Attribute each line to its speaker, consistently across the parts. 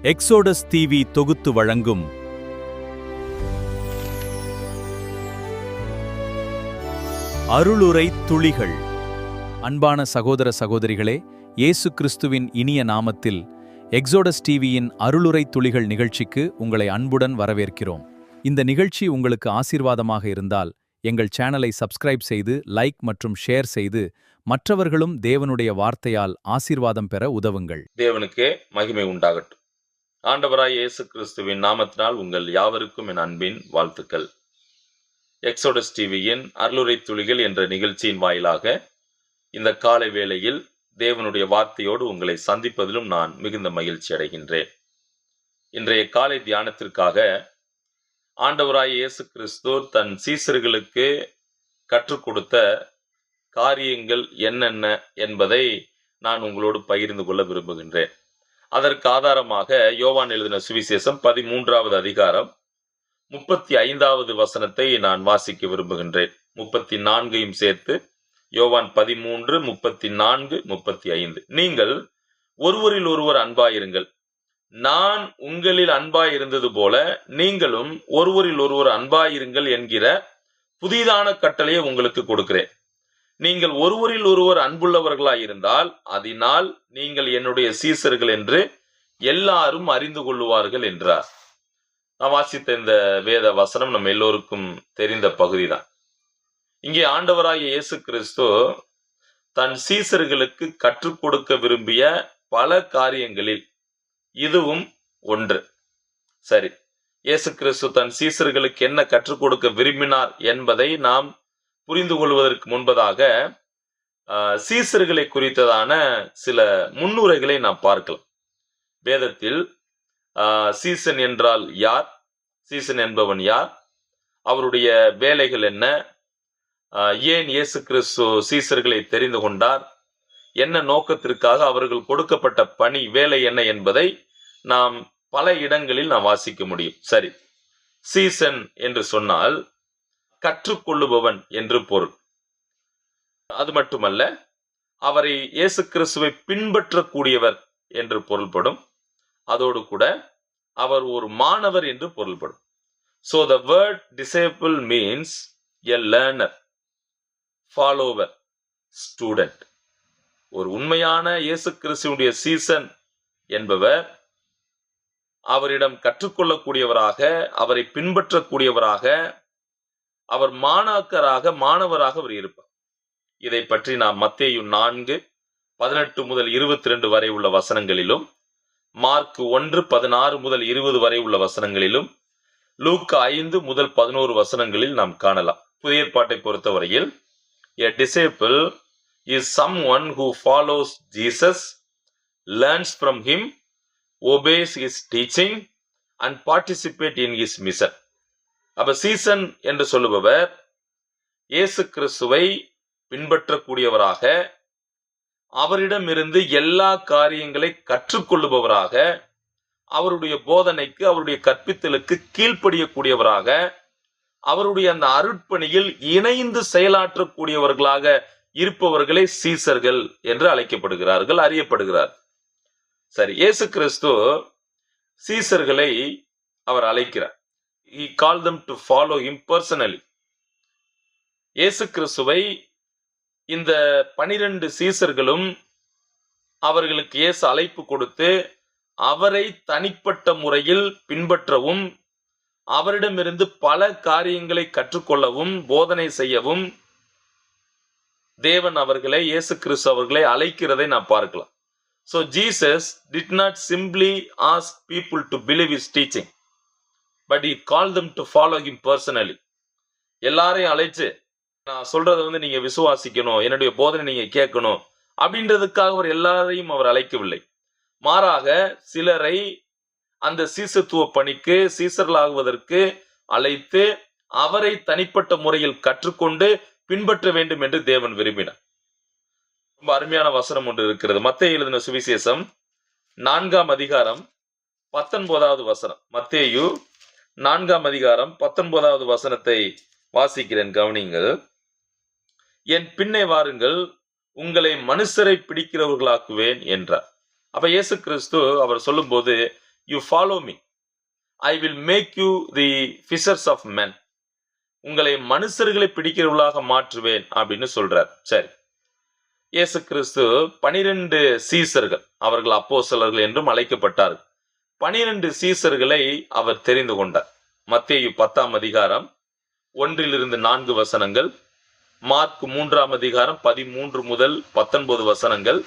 Speaker 1: Exodus TV தொகுத்து வழங்கும் அருளுரை துளிகள். அன்பான சகோதர சகோதரிகளே, இயேசு கிறிஸ்துவின் இனிய நாமத்தில் எக்ஸோடஸ் டிவியின் அருளுரை துளிகள் நிகழ்ச்சிக்கு உங்களை அன்புடன் வரவேற்கிறோம். இந்த நிகழ்ச்சி உங்களுக்கு ஆசீர்வாதமாக இருந்தால் எங்கள் சேனலை சப்ஸ்கிரைப் செய்து லைக் மற்றும் ஷேர் செய்து மற்றவர்களும் தேவனுடைய வார்த்தையால் ஆசீர்வாதம் பெற உதவுங்கள்.
Speaker 2: தேவனுக்கே மகிமை உண்டாகட்டும். ஆண்டவராய் இயேசு கிறிஸ்துவின் நாமத்தினால் உங்கள் யாவருக்கும் என் அன்பின் வாழ்த்துக்கள். எக்ஸோடஸ் டிவியின் அருளுரை துளிகள் என்ற நிகழ்ச்சியின் வாயிலாக இந்த காலை வேளையில் தேவனுடைய வார்த்தையோடு உங்களை சந்திப்பதிலும் நான் மிகுந்த மகிழ்ச்சி அடைகின்றேன். இன்றைய காலை தியானத்திற்காக ஆண்டவராய் இயேசு கிறிஸ்து தன் சீசர்களுக்கு கற்றுக் கொடுத்த காரியங்கள் என்னென்ன என்பதை நான் உங்களோடு பகிர்ந்து கொள்ள விரும்புகின்றேன். அதற்கு ஆதாரமாக யோவான் எழுதின சுவிசேஷம் 13வது அதிகாரம் 35வது வசனத்தை நான் வாசிக்க விரும்புகின்றேன். 34யும் சேர்த்து யோவான் 13, 34, 35. நீங்கள் ஒருவரில் ஒருவர் அன்பாயிருங்கள், நான் உங்களில் அன்பாயிருந்தது போல நீங்களும் ஒருவரில் ஒருவர் அன்பாயிருங்கள் என்கிற புதிதான கட்டளையை உங்களுக்கு கொடுக்கிறேன். நீங்கள் ஒருவரில் ஒருவர் அன்புள்ளவர்களாயிருந்தால் அதனால் நீங்கள் என்னுடைய சீசர்கள் என்று எல்லாரும் அறிந்து கொள்ளுவார்கள் என்றார். நான் வாசித்த இந்த வேத வசனம் நம்ம எல்லோருக்கும் தெரிந்த பகுதிதான். இங்கே ஆண்டவராகிய இயேசு கிறிஸ்து தன் சீசர்களுக்கு கற்றுக் கொடுக்க விரும்பிய பல காரியங்களில் இதுவும் ஒன்று. சரி, இயேசு கிறிஸ்து தன் சீசர்களுக்கு என்ன கற்றுக் கொடுக்க விரும்பினார் என்பதை நாம் புரிந்து கொள்வதற்கு முன்பதாக சீசர்களை குறித்ததான சில முன்னுரைகளை நாம் பார்க்கலாம். வேதத்தில் சீசன் என்றால் யார், சீசன் என்பவன் யார், அவருடைய வேலைகள் என்ன, ஏன் இயேசு கிறிஸ்து சீசர்களை தெரிந்து கொண்டார், என்ன நோக்கத்திற்காக அவர்கள் கொடுக்கப்பட்ட பணி வேலை என்ன என்பதை நாம் பல இடங்களில் நாம் வாசிக்க முடியும். சரி, சீசன் என்று சொன்னால் கற்றுக்கொள்ளுபவன் என்று பொருள். அது மட்டுமல்ல, அவரை இயேசு கிறிஸ்துவை பின்பற்றக்கூடியவர் என்று பொருள்படும். அதோடு கூட அவர் ஒரு மாணவர் என்று பொருள்படும். So the word disciple means a learner, follower, student. ஒரு உண்மையான இயேசு கிறிஸ்துவுடைய சீசன் என்பவர் அவரிடம் கற்றுக்கொள்ளக்கூடியவராக, அவரை பின்பற்றக்கூடியவராக, அவர் மாணவராக அவர் இருப்பார். இதை பற்றி நாம் மத்தேயு 4, 18 முதல் 22 வரை உள்ள வசனங்களிலும், மார்க் 1, 16 முதல் 20 வரை உள்ள வசனங்களிலும், லூக்கா 5 முதல் 11 வசனங்களில் நாம் காணலாம். புதிய ஏற்பாட்டை பொறுத்தவரையில் a disciple is someone who follows Jesus, learns from him, obeys his teaching and participate in his mission. அப்ப சீசன் என்று சொல்லுபவர் இயேசு கிறிஸ்துவை பின்பற்றக்கூடியவராக, அவரிடமிருந்து எல்லா காரியங்களை கற்றுக்கொள்ளுபவராக, அவருடைய போதனைக்கு, அவருடைய கற்பித்தலுக்கு கீழ்ப்படியக்கூடியவராக, அவருடைய அந்த அருட்பணியில் இணைந்து செயலாற்றக்கூடியவர்களாக இருப்பவர்களே சீசர்கள் என்று அழைக்கப்படுகிறார்கள், அறியப்படுகிறார். சரி, இயேசு கிறிஸ்து சீசர்களை அவர் அழைக்கிறார். He called them to follow him personally. இயேசு கிறிஸ்துவை இந்த 12 சீசர்களும் அவர்களுக்கு இயேசு அழைப்பு கொடுத்து அவரை தனிப்பட்ட முறையில் பின்பற்றவும், அவரிடமிருந்து பல காரியங்களை கற்றுக்கொள்ளவும், போதனை செய்யவும் தேவன் அவர்களை, இயேசு கிறிஸ்து அவர்களை அழைக்கிறதை நாம் பார்க்கலாம். So Jesus did not simply ask people to believe his teaching, but he called them to follow him personally. எல்லாரையும் அழைச்சு நான் சொல்றதை நீங்க விசுவாசிக்கணும், என்னுடைய போதனை நீங்க கேட்கணும் அப்படின்றதுக்காக அவர் எல்லாரையும் அவர் அழைக்கவில்லை. மாறாக சிலரை அந்த சீசத்துவ பணிக்கு, சீசர்களாகுவதற்கு அழைத்து அவரை தனிப்பட்ட முறையில் கற்றுக்கொண்டு பின்பற்ற வேண்டும் என்று தேவன் விரும்பினார். ரொம்ப அருமையான வசனம் ஒன்று இருக்கிறது. மத்தேயு எழுதின சுவிசேஷம் 4ஆம் அதிகாரம் 19வது வசனம். மத்தேயு 4ஆம் அதிகாரம் 19வது வசனத்தை வாசிக்கிறேன், கவனிங்கள். என் பின்னே வாருங்கள், உங்களை மனுஷரை பிடிக்கிறவர்களாக்குவேன் என்றார். அப்ப இயேசு கிறிஸ்து அவர் சொல்லும் போது you follow me, I will make you the fishers of men. உங்களை மனுஷர்களை பிடிக்கிறவர்களாக மாற்றுவேன் அப்படின்னு சொல்றார். சரி, இயேசு கிறிஸ்து 12 சீசர்கள், அவர்கள் அப்போஸ்தலர்கள் என்றும் அழைக்கப்பட்டார்கள். 12 சீசர்களை அவர் தெரிந்து கொண்டார். மத்தேயு 10ஆம் அதிகாரம் 1-4 வசனங்கள், மார்க் 3ஆம் அதிகாரம் 13 முதல் 19 வசனங்கள்,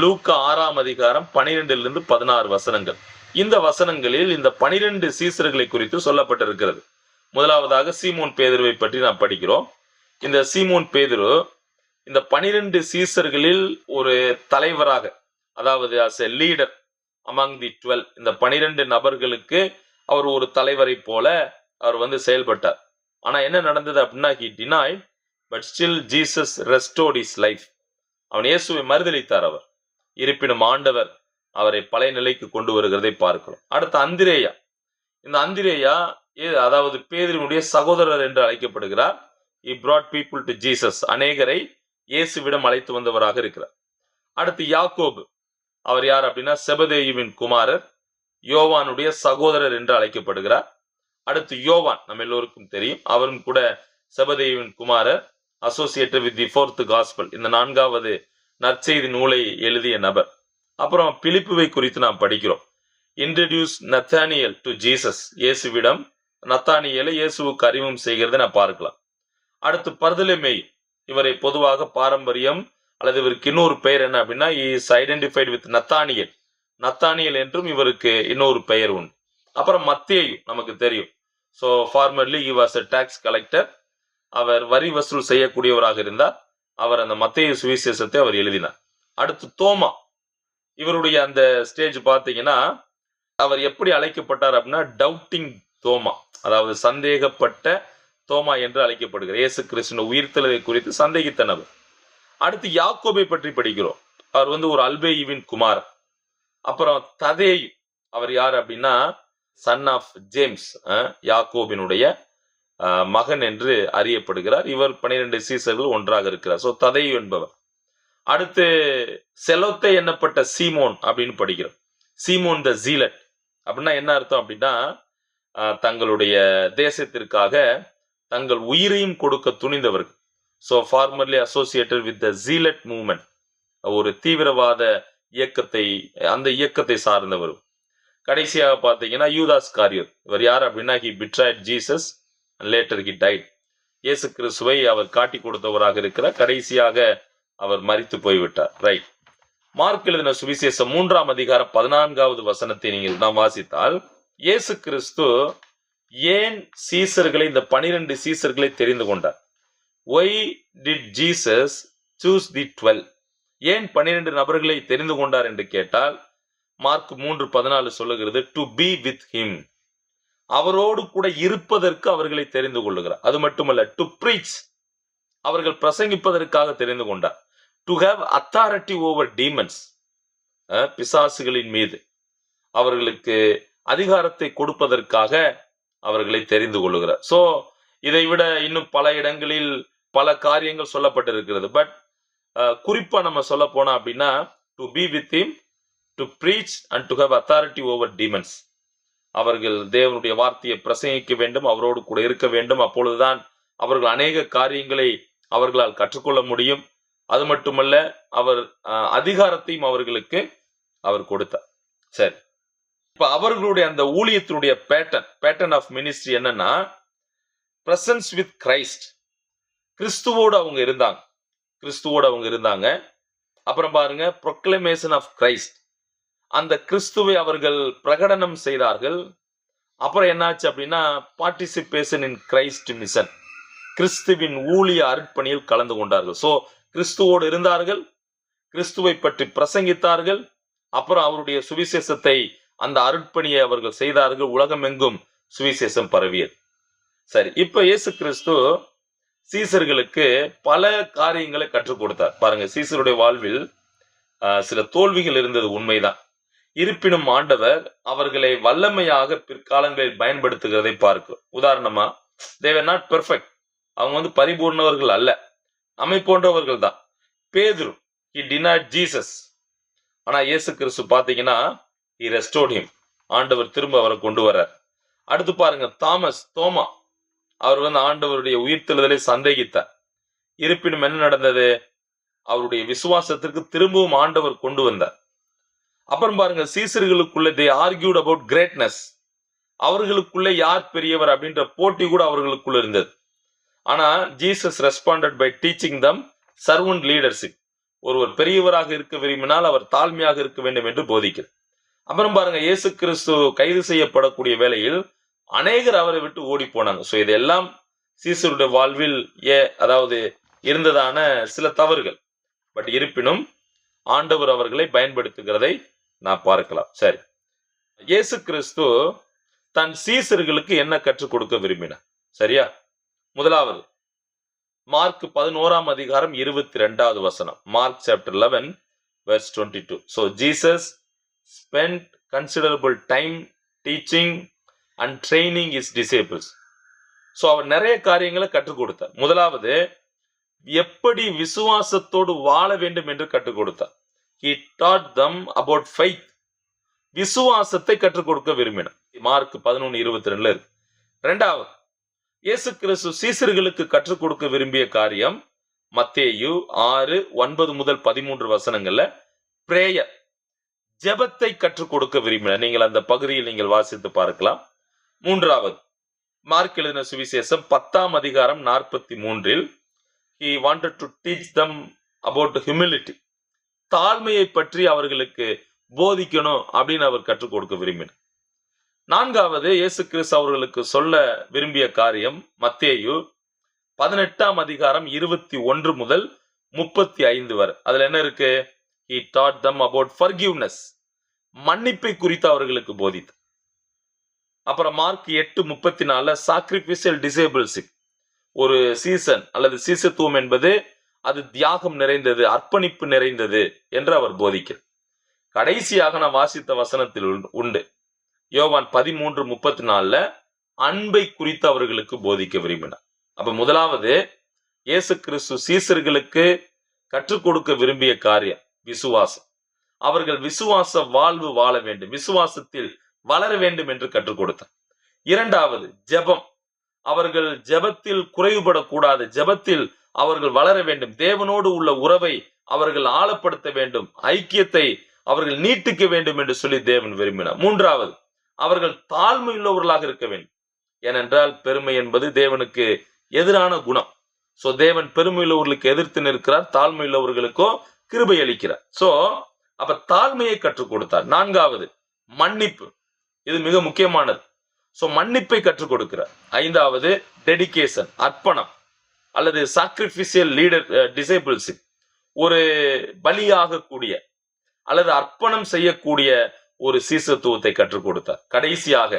Speaker 2: லூக்கா 6ஆம் அதிகாரம் 12-16 வசனங்கள். இந்த வசனங்களில் இந்த 12 சீசர்களை குறித்து சொல்லப்பட்டிருக்கிறது. முதலாவதாக சீமோன் பேதுருவை பற்றி நாம் படிக்கிறோம். இந்த சீமோன் பேதுரு இந்த 12 சீசர்களில் ஒரு தலைவராக, அதாவது as a leader among the 12, இந்த 12 நபர்களுக்கு அவர் ஒரு தலைவரை போல அவர் செயல்பட்டார். ஆனா என்ன நடந்தது அப்படின்னா, he denied but still Jesus restored his life. அவன் இயேசுவை மறுதலித்தார். அவர் இருப்பினும் ஆண்டவர் அவரை பழைய நிலைக்கு கொண்டு வருகிறதை பார்க்கிறோம். அடுத்து அந்திரேயா. இந்த அந்திரேயா அதாவது பேதுருவுடைய சகோதரர் என்று அழைக்கப்படுகிறார். he brought people to Jesus. அநேகரை இயேசுவிடம் அழைத்து வந்தவராக இருக்கிறார். அடுத்து யாக்கோபு. அவர் யார் அப்படின்னா செபதேயுவின் குமாரர், யோவானுடைய சகோதரர் என்று அழைக்கப்படுகிறார். அடுத்து யோவான், நம்ம எல்லோருக்கும் தெரியும், அவரும் கூட செபதேயுவின் குமாரர், associated with the 4th gospel, இந்த 4வது நற்செய்தி நூலை எழுதிய நபர். அப்புறம் பிலிப்புவை குறித்து நாம் படிக்கிறோம். Introduce Nathaniel to Jesus. இயேசுவிடம் நத்தானியலை இயேசுவுக்கு அறிமுகம் செய்கிறதை நான் பார்க்கலாம். அடுத்து பர்தலமேயு. இவரை பொதுவாக பாரம்பரியம் அல்லது இவருக்கு இன்னொரு பெயர் என்ன அப்படின்னா, is identified with Nathaniel. Nathaniel என்றும் இவருக்கு இன்னொரு பெயர் உண்டு. அப்புறம் மத்தேயு நமக்கு தெரியும். So formerly he was a tax collector. அவர் வரி வசூல் செய்யக்கூடியவராக இருந்தார். அவர் அந்த மத்தேயு சுவிசேஷத்தை அவர் எழுதினார். அடுத்து தோமா. இவருடைய அந்த ஸ்டேஜ் பார்த்தீங்கன்னா, அவர் எப்படி அழைக்கப்பட்டார் அப்படின்னா டவுட்டிங் தோமா, அதாவது சந்தேகப்பட்ட தோமா என்று அழைக்கப்படுகிறார். இயேசு கிறிஸ்துவின் உயிர்த்தெழுதலை குறித்து சந்தேகித்த நபர். அடுத்து யாக்கோபை பற்றி படிக்கிறோம். அவர் ஒரு அல்பேயுவின் குமார். அப்புறம் ததேயு. அவர் யார் அப்படின்னா சன் ஆஃப் ஜேம்ஸ், யாக்கோபினுடைய மகன் என்று அறியப்படுகிறார். இவர் 12 சீசர்கள் ஒன்றாக இருக்கிறார். ஸோ ததேயு என்பவர். அடுத்து செலோத்தே எண்ணப்பட்ட சீமோன் அப்படின்னு படிக்கிறோம். சீமோன் த ஜீலட் அப்படின்னா என்ன அர்த்தம் அப்படின்னா, தங்களுடைய தேசத்திற்காக தங்கள் உயிரையும் கொடுக்க துணிந்தவர்கள். So formerly associated with the zealot movement, ஒரு தீவிரவாத இயக்கத்தை, அந்த இயக்கத்தை சார்ந்தவர். கடைசியாக பார்த்தீங்கன்னா யூதாஸ் காரியர். இவர் யார் அப்படின்னா, he betrayed Jesus and later he died. இயேசு கிறிஸ்துவை அவர் காட்டி கொடுத்தவராக இருக்கிறார். கடைசியாக அவர் மரித்து போய்விட்டார். ரைட். மார்க் எழுதின சுவிசேஷம் 3ஆம் அதிகாரம் 14வது வசனத்தை நீங்கள் நாம் வாசித்தால், இயேசு கிறிஸ்து ஏன் சீசர்களை, இந்த 12 சீசர்களை தெரிந்து கொண்டார்? Why did Jesus choose the 12? ஏன் 12 நபர்களை தெரிந்து கொண்டார் என்று கேட்டால், மார்க் 3:14 சொல்லுகிறது, டு பி வித் ஹிம், அவரோடு கூட இருப்பதற்கு அவர்களை தெரிந்து கொள்ளுகிறார். அது மட்டுமல்ல, டு பிரீச், அவர்கள் பிரசங்கிப்பதற்காக தெரிந்து கொண்டார். To have authority over demons, பிசாசுகளின் மீது அவர்களுக்கு அதிகாரத்தை கொடுப்பதற்காக அவர்களை தெரிந்து கொள்ளுகிறார். சோ இதை விட இன்னும் பல இடங்களில் பல காரியங்கள் சொல்லப்பட்டிருக்கிறது. பட் குறிப்பா நம்ம சொல்ல போனா அப்படின்னா, to be with him, to breach and to have authority over demons. அவர்கள் தேவனுடைய வார்த்தையை பிரசங்கிக்க வேண்டும், அவரோடு கூட இருக்க வேண்டும். அப்பொழுதுதான் அவர்கள் அநேக காரியங்களை அவர்களால் கற்றுக்கொள்ள முடியும். அது மட்டுமல்ல, அவர் அதிகாரத்தையும் அவர்களுக்கு அவர் கொடுத்தார். சரி, இப்ப அவர்களுடைய அந்த ஊழியத்தினுடைய பேட்டர்ன் ஆஃப் மினிஸ்ட்ரி என்னன்னா, பிரசன்ஸ் வித் கிரைஸ்ட், கிறிஸ்துவோடு அவங்க இருந்தாங்க. அப்புறம் பாருங்க, ப்ரொக்ளமேஷன் ஆஃப் கிரைஸ்ட், அந்த கிறிஸ்துவை அவர்கள் பிரகடனம் செய்தார்கள். அப்புறம் என்னாச்சு அப்படின்னா, பார்ட்டிசிபேஷன் இன் கிரைஸ்ட் மிஷன், கிறிஸ்துவின் ஊழிய அர்ப்பணியில் கலந்து கொண்டார்கள். சோ கிறிஸ்துவோடு இருந்தார்கள், கிறிஸ்துவை பற்றி பிரசங்கித்தார்கள், அப்புறம் அவருடைய சுவிசேஷத்தை, அந்த அர்ப்பணியை அவர்கள் செய்தார்கள். உலகமெங்கும் சுவிசேஷம் பரவியது. சரி, இப்ப இயேசு கிறிஸ்து சீசர்களுக்கு பல காரியங்களை கற்றுக் கொடுத்தார். பாருங்க, சீசருடைய வாழ்வில் சில தோல்விகள் இருந்தது, உண்மைதான். இருப்பினும் ஆண்டவர் அவர்களை வல்லமையாக பிற்காலங்களில் பயன்படுத்துகிறதை பார்க்கிறோம். உதாரணமா, they were not perfect, அவங்க பரிபூர்ணவர்கள் அல்ல, நம்மை போன்றவர்கள் தான். பேதுரு, he denied Jesus, ஆனா இயேசு கிறிஸ்து பாத்தீங்கன்னா he restored him. ஆண்டவர் திரும்ப அவரை கொண்டு வர்றார். அடுத்து பாருங்க, தோமா, அவர் ஆண்டவருடைய உயிர்த்தெழுதலை சந்தேகித்தார். இருப்பினும் என்ன நடந்தது? அவருடைய விசுவாசத்திற்கு திரும்பவும் ஆண்டவர் கொண்டு வந்தார். அப்புறம் பாருங்க, சீசர்களுக்குள்ள they argued about greatness. அவர்களுக்குள்ள யார் பெரியவர் அப்படின்ற போட்டி கூட அவர்களுக்குள்ள இருந்தது. ஆனா Jesus responded by teaching them servant leadership. ஒருவர் பெரியவராக இருக்க விரும்பினால் அவர் தாழ்மையாக இருக்க வேண்டும் என்று போதிக்கிறது. அப்புறம் பாருங்க, இயேசு கிறிஸ்து கைது செய்யப்படக்கூடிய வேளையில் அநேகர் அவரை விட்டு ஓடி போனாங்க. ஸோ இதெல்லாம் சீசருடைய வாழ்வில் அதாவது இருந்ததான சில தவறுகள். பட் இருப்பினும் ஆண்டவர் அவர்களை பயன்படுத்துகிறதை நான் பார்க்கலாம். சரி, இயேசு கிறிஸ்து தன் சீசர்களுக்கு என்ன கற்றுக் கொடுக்க விரும்பினார்? சரியா? முதலாவது, மார்க் 11ஆம் அதிகாரம் 22வது வசனம். Mark chapter 11 verse 22. So Jesus spent considerable time teaching and training his disciples. So அவர் நிறைய காரியங்களை கற்றுக் கொடுத்தார். முதலாவது, எப்படி விசுவாசத்தோடு வாழ வேண்டும் என்று கற்றுக் கொடுத்தார். He taught them about faith. விசுவாசத்தை கற்றுக் கொடுக்க விரும்பினார். மார்க் 11:22 இருக்கு. இரண்டாவது, இயேசு கிறிஸ்து சீசர்களுக்கு கற்றுக் கொடுக்க விரும்பிய காரியம் மத்தேயு 6:9-13 வசனங்கள்ல பிரேயர், ஜெபத்தை கற்றுக் கொடுக்க விரும்பினார். நீங்கள் அந்த பகுதியில் நீங்கள் வாசித்து பார்க்கலாம். மூன்றாவது, மார்க் எழுதின சுவிசேஷம் 10ஆம் அதிகாரம் 43 he wanted to teach them about humility. தாழ்மையை பற்றி அவர்களுக்கு போதிக்கணும் அப்படின்னு அவர் கற்றுக் கொடுக்க விரும்பினார். நான்காவது, இயேசு கிறிஸ்து அவர்களுக்கு சொல்ல விரும்பிய காரியம் மத்தேயு 18ஆம் அதிகாரம் 21-35 வரை. அதுல என்ன இருக்கு? he taught them about forgiveness. மன்னிப்பை குறித்து அவர்களுக்கு போதித்தார். அப்புறம் மார்க் 8:34 சாக்ரிஃபிஷியல் டிசேபிள்ஷிப். ஒரு சீசன் அல்லது சீசத்துவம் என்பது அது தியாகம் நிறைந்தது, அர்ப்பணிப்பு நிறைந்தது என்று அவர் போதிக்கிறார். கடைசியாக நான் வாசித்த வசனத்தில் உண்டு, யோவான் 13:34 அன்பை குறித்து அவர்களுக்கு போதிக்க விரும்பினார். அப்ப முதலாவது, இயேசு கிறிஸ்து சீசர்களுக்கு கற்றுக் கொடுக்க விரும்பிய காரியம் விசுவாசம். அவர்கள் விசுவாச வாழ்வு வாழ வேண்டும், விசுவாசத்தில் வளர வேண்டும் என்று கற்றுக் கொடுத்தார். இரண்டாவது, ஜெபம். அவர்கள் ஜெபத்தில் குறைவுபடக்கூடாது, ஜெபத்தில் அவர்கள் வளர வேண்டும், தேவனோடு உள்ள உறவை அவர்கள் ஆழப்படுத்த வேண்டும், ஐக்கியத்தை அவர்கள் நீட்டிக்க வேண்டும் என்று சொல்லி தேவன் விரும்பினார். மூன்றாவது, அவர்கள் தாழ்மை உள்ளவர்களாக இருக்க வேண்டும். ஏனென்றால் பெருமை என்பது தேவனுக்கு எதிரான குணம். சோ தேவன் பெருமை உள்ளவர்களுக்கு எதிர்த்து நிற்கிறார், தாழ்மை உள்ளவர்களுக்கோ கிருபை அளிக்கிறார். சோ அப்ப தாழ்மையை கற்றுக் கொடுத்தார். நான்காவது, மன்னிப்பு. இது மிக முக்கியமானது. சோ மன்னிப்பை கற்றுக் கொடுக்கிறார். ஐந்தாவது, டெடிகேஷன், அர்ப்பணம் அல்லது சாக்ரிஃபிஷியல் லீடர் டிசைபிள்ஷிப். ஒரு பலியாக கூடிய அல்லது அர்ப்பணம் செய்யக்கூடிய ஒரு சீசத்துவத்தை கற்றுக் கொடுத்தார். கடைசியாக,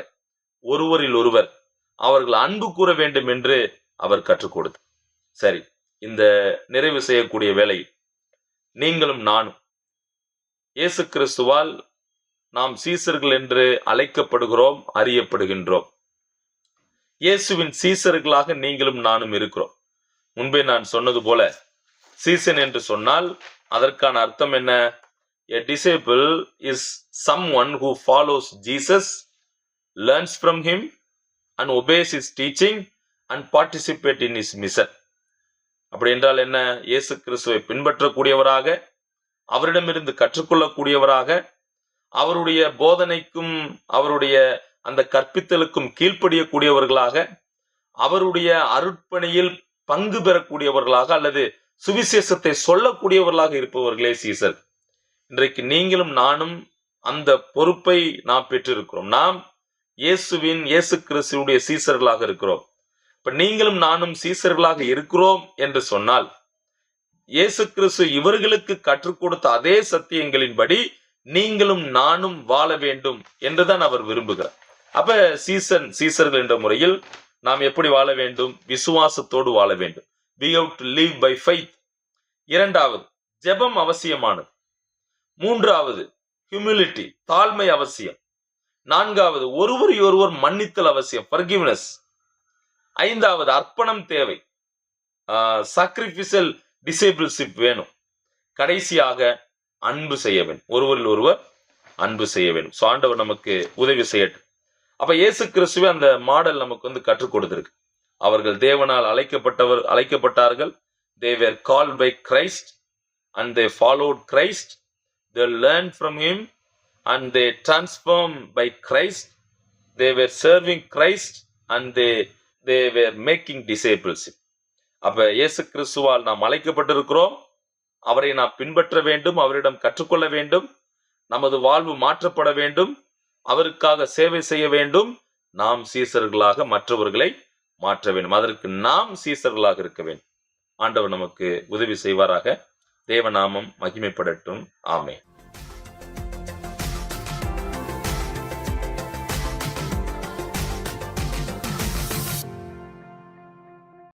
Speaker 2: ஒருவரில் ஒருவர் அவர்கள் அன்பு கூற வேண்டும் என்று அவர் கற்றுக் கொடுத்தார். சரி, இந்த நிறைவு செய்யக்கூடிய வேளையில் நீங்களும் நானும் இயேசு கிறிஸ்துவால் நாம் சீசர்கள் என்று அழைக்கப்படுகிறோம், அறியப்படுகின்றோம். இயேசுவின் சீசர்களாக நீங்களும் நானும் இருக்கிறோம். முன்பே நான் சொன்னது போல சீசன் என்று சொன்னால் அதற்கான அர்த்தம் என்ன? A disciple is someone who follows Jesus, learns from him and obeys his teaching and participate in his mission. அப்படி என்றால் என்ன? இயேசு கிறிஸ்துவை பின்பற்றக்கூடியவராக, அவரிடமிருந்து கற்றுக்கொள்ளக்கூடியவராக, அவருடைய போதனைக்கும் அவருடைய அந்த கற்பித்தலுக்கும் கீழ்ப்படியக்கூடியவர்களாக, அவருடைய அருட்பணியில் பங்கு பெறக்கூடியவர்களாக அல்லது சுவிசேஷத்தை சொல்லக்கூடியவர்களாக இருப்பவர்களே சீசர். இன்றைக்கு நீங்களும் நானும் அந்த பொறுப்பை நாம் பெற்றிருக்கிறோம். நாம் இயேசு கிறிஸ்துவுடைய சீசர்களாக இருக்கிறோம். இப்ப நீங்களும் நானும் சீசர்களாக இருக்கிறோம் என்று சொன்னால் இயேசு கிறிஸ்து இவர்களுக்கு கற்றுக் கொடுத்த அதே சத்தியங்களின்படி நீங்களும் நானும் வாழ வேண்டும் என்றுதான் அவர் விரும்புகிறார். அப்ப சீசர்கள் என்ற முறையில் நாம் எப்படி வாழ வேண்டும்? விசுவாசத்தோடு வாழ வேண்டும். We have to live by faith. இரண்டாவது, ஜெபம் அவசியமானது. மூன்றாவது, ஹியூமிலிட்டி, தாழ்மை அவசியம். நான்காவது, ஒருவரை ஒருவர் மன்னித்தல் அவசியம், forgiveness. ஐந்தாவது, அர்ப்பணம் தேவை, சாக்ரிஃபிஷியல் டிசைபிள்ஷிப் வேணும். கடைசியாக, அன்பு செய்ய வேண்டும், ஒருவரில் ஒருவர் அன்பு செய்ய வேண்டும். ஸோ ஆண்டவர் நமக்கு உதவி செய்யட்டும். அப்ப இயேசு கிறிஸ்துவே அந்த மாடல் நமக்கு கற்றுக் கொடுத்திருக்கு. அவர்கள் தேவனால் அழைக்கப்பட்டார்கள். They were called by Christ and they followed Christ. They learned from him and they transformed by Christ. They were serving Christ and they were making disciples. அப்ப இயேசு கிறிஸ்துவால் நாம் அழைக்கப்பட்டிருக்கிறோம். அவரை நாம் பின்பற்ற வேண்டும். அவரிடம் கற்றுக்கொள்ள வேண்டும். நமது வாழ்வு மாற்றப்பட வேண்டும். அவருக்காக சேவை செய்ய வேண்டும். நாம் சீசர்களாக மற்றவர்களை மாற்ற வேண்டும். அதற்கு நாம் சீசர்களாக இருக்க வேண்டும். ஆண்டவர் நமக்கு உதவி செய்வாராக. தேவநாமம் மகிமைப்படட்டும். ஆமென்.